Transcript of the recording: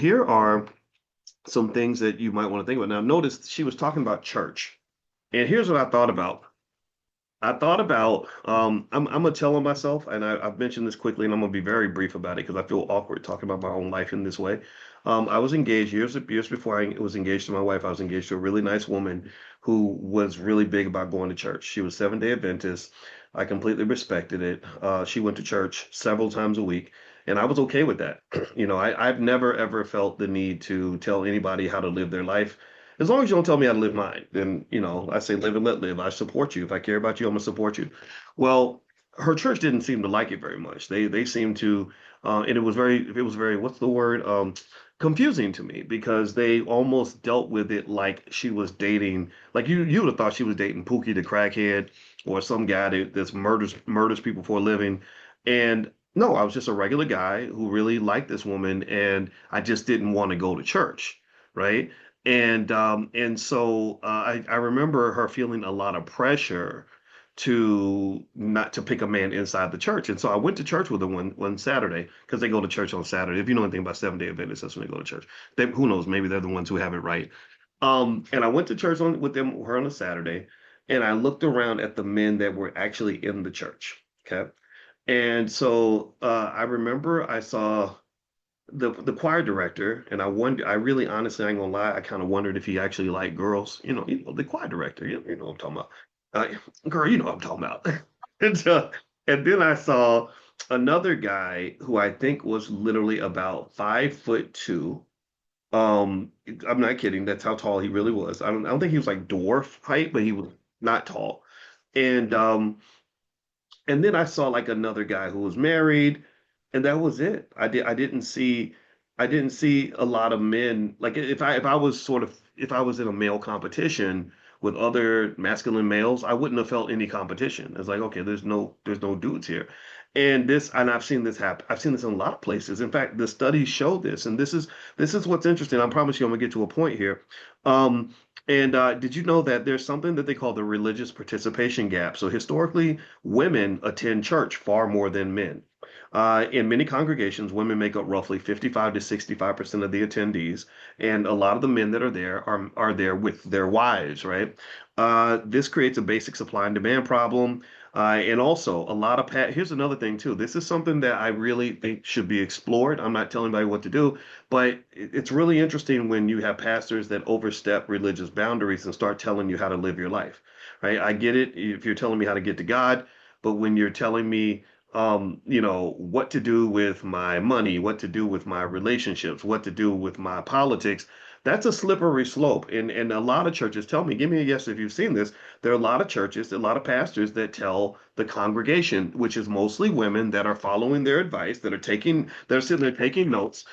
here are some things that you might want to think about. Now, notice she was talking about church. And here's what I thought about. I thought about I'm gonna tell on myself, and I've mentioned this quickly, and I'm gonna be very brief about it because I feel awkward talking about my own life in this way. I was engaged years before I was engaged to my wife. I was engaged to a really nice woman who was really big about going to church. She was Seventh-day Adventist. I completely respected it. She went to church several times a week, and I was okay with that. I've never ever felt the need to tell anybody how to live their life. As long as you don't tell me how to live mine, then, I say live and let live. I support you. If I care about you, I'm gonna support you. Well, her church didn't seem to like it very much. They seemed to, and it was very, what's the word? Confusing to me because they almost dealt with it like she was dating, like you would have thought she was dating Pookie the crackhead or some guy that's murders people for a living. And no, I was just a regular guy who really liked this woman, and I just didn't want to go to church, right? And so I remember her feeling a lot of pressure to not to pick a man inside the church. And so I went to church with her one Saturday because they go to church on Saturday. If you know anything about Seventh-day Adventists, that's when they go to church. Who knows? Maybe they're the ones who have it right. And I went to church with her on a Saturday, and I looked around at the men that were actually in the church. Okay. And so I remember I saw the choir director, and I really honestly, I ain't gonna lie, I kind of wondered if he actually liked girls. The choir director, you know what I'm talking about. Girl, you know what I'm talking about. And and then I saw another guy who I think was literally about 5'2". I'm not kidding. That's how tall he really was. I don't think he was like dwarf height, but he was not tall. And and then I saw like another guy who was married, and that was it. I didn't see a lot of men. Like if I was in a male competition with other masculine males, I wouldn't have felt any competition. It's like, okay, there's no dudes here. And I've seen this happen. I've seen this in a lot of places. In fact, the studies show this, and this is what's interesting. I promise you I'm gonna get to a point here. Um, and did you know that there's something that they call the religious participation gap? So historically, women attend church far more than men. In many congregations, women make up roughly 55 to 65% of the attendees, and a lot of the men that are there are there with their wives, right? This creates a basic supply and demand problem. And also, here's another thing too. This is something that I really think should be explored. I'm not telling anybody what to do, but it's really interesting when you have pastors that overstep religious boundaries and start telling you how to live your life, right? I get it if you're telling me how to get to God, but when you're telling me what to do with my money, what to do with my relationships, what to do with my politics. That's a slippery slope. And a lot of churches tell me, give me a yes if you've seen this. There are a lot of churches, a lot of pastors that tell the congregation, which is mostly women that are following their advice, that are sitting there taking notes.